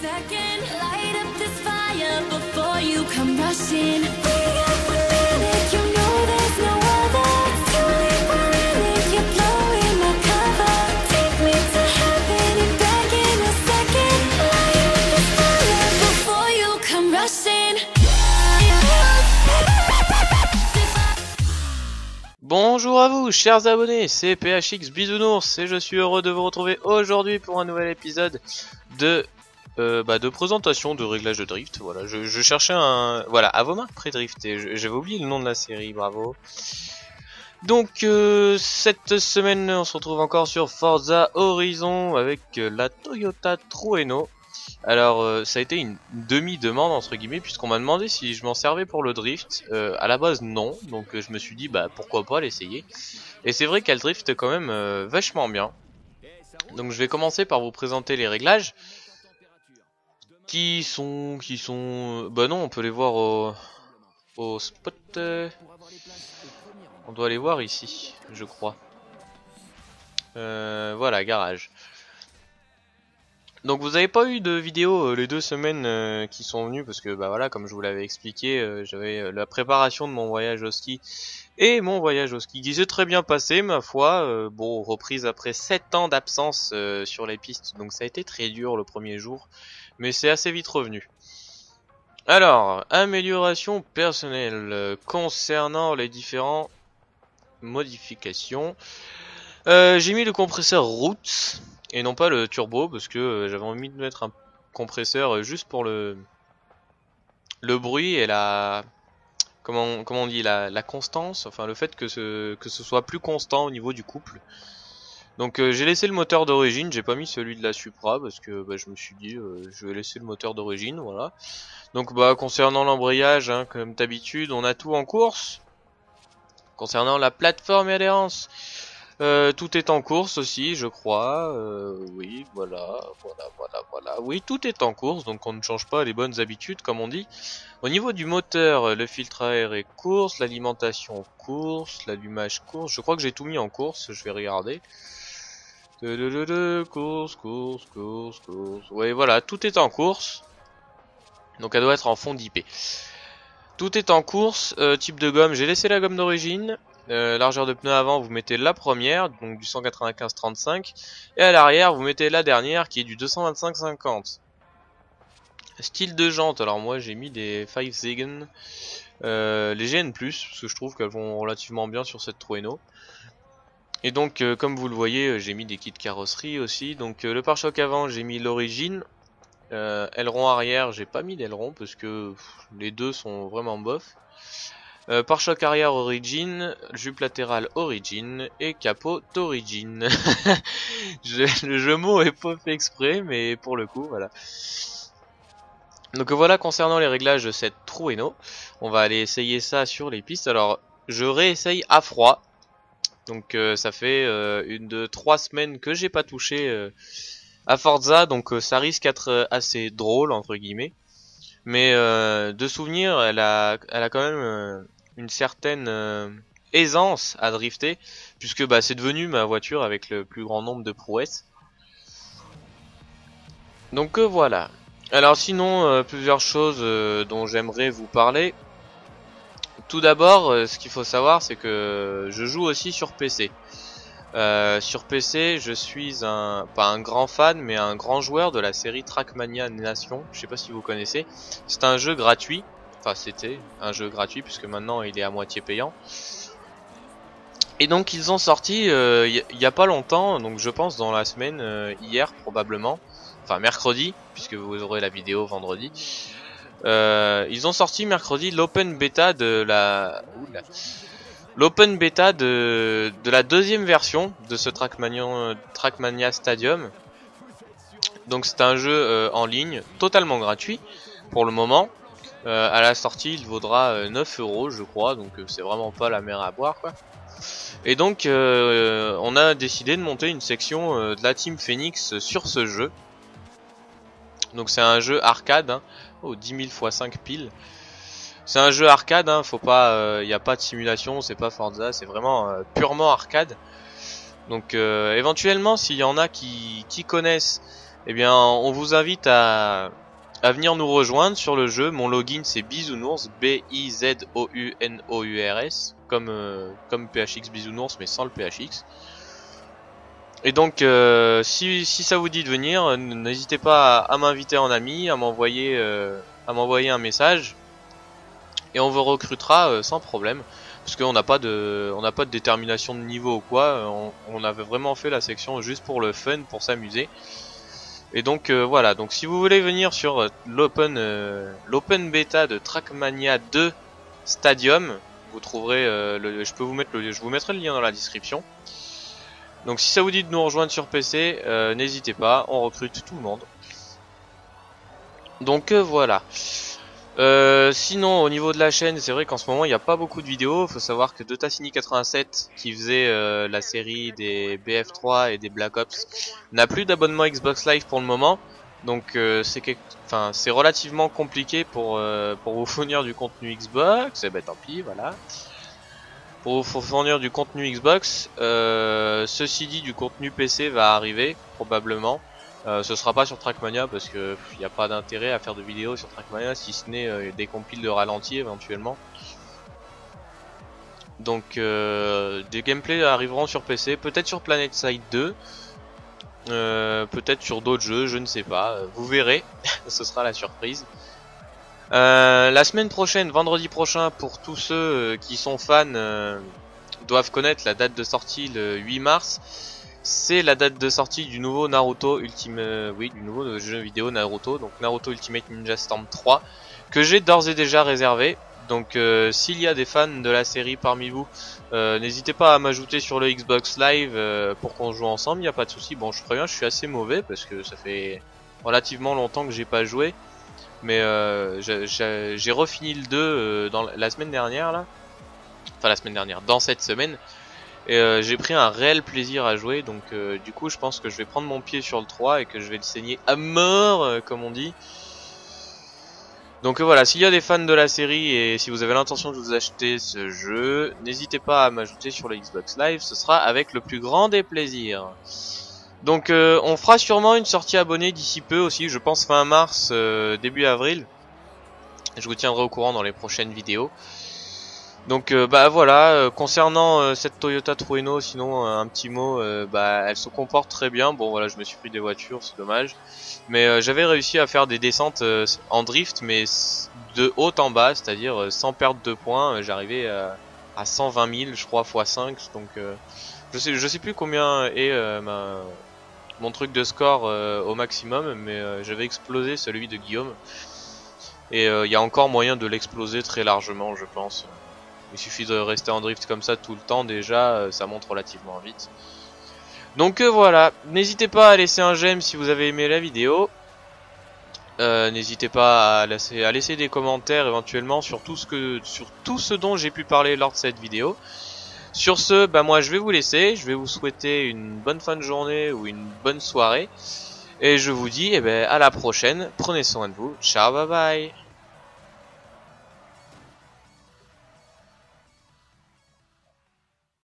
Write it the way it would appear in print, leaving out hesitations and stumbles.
second, light up this fire before you come rushing. We got 1 minute, you know there's no other. It's too late, we're in it, you're blowing my cover. Take me to heaven and back in a second. Light up this fire before you come rushing. Bonjour à vous chers abonnés, c'est PHX Bisounours et je suis heureux de vous retrouver aujourd'hui pour un nouvel épisode de présentation de réglage de drift. Voilà, je cherchais un... Voilà, à vos mains pré-drift et j'avais oublié le nom de la série, bravo. Donc cette semaine on se retrouve encore sur Forza Horizon avec la Toyota Trueno. Alors ça a été une demi-demande entre guillemets puisqu'on m'a demandé si je m'en servais pour le drift. À la base non, donc je me suis dit bah pourquoi pas l'essayer. Et c'est vrai qu'elle drift quand même vachement bien. Donc je vais commencer par vous présenter les réglages qui sont bah non, on peut les voir au spot. On doit les voir ici, je crois. Voilà, garage. Donc vous n'avez pas eu de vidéo les 2 semaines qui sont venues parce que bah voilà, comme je vous l'avais expliqué, j'avais la préparation de mon voyage au ski et mon voyage au ski qui s'est très bien passé ma foi. Bon, reprise après 7 ans d'absence sur les pistes, donc ça a été très dur le premier jour, mais c'est assez vite revenu. Alors, amélioration personnelle concernant les différentes modifications. J'ai mis le compresseur Roots et non pas le turbo parce que j'avais envie de mettre un compresseur juste pour le bruit et la comment on dit la constance, enfin le fait que ce soit plus constant au niveau du couple. Donc j'ai laissé le moteur d'origine, j'ai pas mis celui de la Supra parce que bah, je me suis dit je vais laisser le moteur d'origine, voilà. Donc bah concernant l'embrayage, hein, comme d'habitude, on a tout en course. Concernant la plateforme et adhérence, tout est en course aussi, je crois. Oui, voilà. Oui, tout est en course, donc on ne change pas les bonnes habitudes, comme on dit. Au niveau du moteur, le filtre à air est course, l'alimentation course, l'allumage course. Je crois que j'ai tout mis en course, je vais regarder. Course. Oui, voilà, tout est en course. Donc elle doit être en fond d'IP. Tout est en course. Type de gomme, j'ai laissé la gomme d'origine. Largeur de pneu avant, vous mettez la première, donc du 195-35, et à l'arrière vous mettez la dernière qui est du 225-50. Style de jante, alors moi j'ai mis des 5 Zegen, les GN+, parce que je trouve qu'elles vont relativement bien sur cette Trueno. Et donc comme vous le voyez, j'ai mis des kits carrosserie aussi. Donc le pare-choc avant j'ai mis l'origine, aileron arrière j'ai pas mis d'aileron parce que les deux sont vraiment bof. Pare-choc arrière Origin, jupe latérale Origin et capot d'Origin. Le jeu mot est pas fait exprès, mais pour le coup, voilà. Donc voilà concernant les réglages de cette Trueno. On va aller essayer ça sur les pistes. Alors, je réessaye à froid. Donc ça fait 3 semaines que j'ai pas touché à Forza, donc ça risque d'être assez drôle entre guillemets. Mais de souvenir, elle a quand même une certaine aisance à drifter, puisque bah, c'est devenu ma voiture avec le plus grand nombre de prouesses. Donc voilà. Alors sinon, plusieurs choses dont j'aimerais vous parler. Tout d'abord, ce qu'il faut savoir, c'est que je joue aussi sur PC. Sur PC, je suis pas un grand fan, mais un grand joueur de la série Trackmania Nation. Je sais pas si vous connaissez. C'est un jeu gratuit. Enfin, c'était un jeu gratuit puisque maintenant il est à moitié payant. Et donc ils ont sorti il y a pas longtemps, donc je pense dans la semaine, hier probablement, enfin mercredi, puisque vous aurez la vidéo vendredi. Ils ont sorti mercredi l'open beta de la... L'open beta de la deuxième version de ce Trackmania Stadium. Donc c'est un jeu en ligne, totalement gratuit pour le moment. À la sortie il vaudra 9 €, je crois, donc c'est vraiment pas la mer à boire quoi. Et donc on a décidé de monter une section de la Team Phoenix sur ce jeu. Donc c'est un jeu arcade, hein. Oh, 10 000 x 5 piles. C'est un jeu arcade, hein, faut pas, y a pas de simulation, c'est pas Forza, c'est vraiment purement arcade. Donc éventuellement s'il y en a qui connaissent eh bien on vous invite à venir nous rejoindre sur le jeu. Mon login c'est Bisounours, BIZOUNOURS, comme PHX Bisounours mais sans le PHX. Et donc si ça vous dit de venir, n'hésitez pas à m'inviter en ami, à m'envoyer un message et on vous recrutera sans problème, parce qu'on n'a pas de détermination de niveau ou quoi. On avait vraiment fait la section juste pour le fun, pour s'amuser. Et donc voilà, donc si vous voulez venir sur l'open beta de Trackmania 2 Stadium, vous trouverez je vous mettrai le lien dans la description. Donc si ça vous dit de nous rejoindre sur PC, n'hésitez pas, on recrute tout le monde. Donc voilà. Sinon au niveau de la chaîne, c'est vrai qu'en ce moment il n'y a pas beaucoup de vidéos. Faut savoir que Dotassini87 qui faisait la série des BF3 et des Black Ops n'a plus d'abonnement Xbox Live pour le moment. Donc c'est relativement compliqué pour vous fournir du contenu Xbox. Et ben tant pis, voilà. Pour vous fournir du contenu Xbox, ceci dit, du contenu PC va arriver probablement. Ce sera pas sur Trackmania parce que il n'y a pas d'intérêt à faire de vidéos sur Trackmania si ce n'est des compiles de ralenti éventuellement. Donc des gameplays arriveront sur PC, peut-être sur PlanetSide 2, peut-être sur d'autres jeux, je ne sais pas, vous verrez, ce sera la surprise. La semaine prochaine, vendredi prochain, pour tous ceux qui sont fans, doivent connaître la date de sortie le 8 mars. C'est la date de sortie du nouveau Naruto du nouveau jeu vidéo Naruto, donc Naruto Ultimate Ninja Storm 3, que j'ai d'ores et déjà réservé. Donc s'il y a des fans de la série parmi vous, n'hésitez pas à m'ajouter sur le Xbox Live pour qu'on joue ensemble, il n'y a pas de souci. Bon, je préviens, je suis assez mauvais parce que ça fait relativement longtemps que j'ai pas joué, mais j'ai refini le 2 la semaine dernière là, enfin la semaine dernière, dans cette semaine. Et j'ai pris un réel plaisir à jouer, donc du coup je pense que je vais prendre mon pied sur le 3 et que je vais le saigner à mort, comme on dit. Donc voilà, s'il y a des fans de la série et si vous avez l'intention de vous acheter ce jeu, n'hésitez pas à m'ajouter sur le Xbox Live, ce sera avec le plus grand des plaisirs. Donc on fera sûrement une sortie abonnée d'ici peu aussi, je pense fin mars, début avril. Je vous tiendrai au courant dans les prochaines vidéos. Donc bah voilà, concernant cette Toyota Trueno, sinon un petit mot, elle se comporte très bien. Bon voilà, je me suis pris des voitures, c'est dommage, mais j'avais réussi à faire des descentes en drift, mais de haut en bas, c'est-à-dire sans perdre de points. J'arrivais à 120 000 je crois x5, donc je sais plus combien est mon truc de score au maximum, mais j'avais explosé celui de Guillaume, et il y a encore moyen de l'exploser très largement, je pense. Il suffit de rester en drift comme ça tout le temps, déjà ça monte relativement vite. Donc voilà, n'hésitez pas à laisser un j'aime si vous avez aimé la vidéo. N'hésitez pas à laisser des commentaires éventuellement sur tout ce dont j'ai pu parler lors de cette vidéo. Sur ce, bah moi je vais vous laisser, je vais vous souhaiter une bonne fin de journée ou une bonne soirée. Et je vous dis à la prochaine, prenez soin de vous, ciao, bye bye.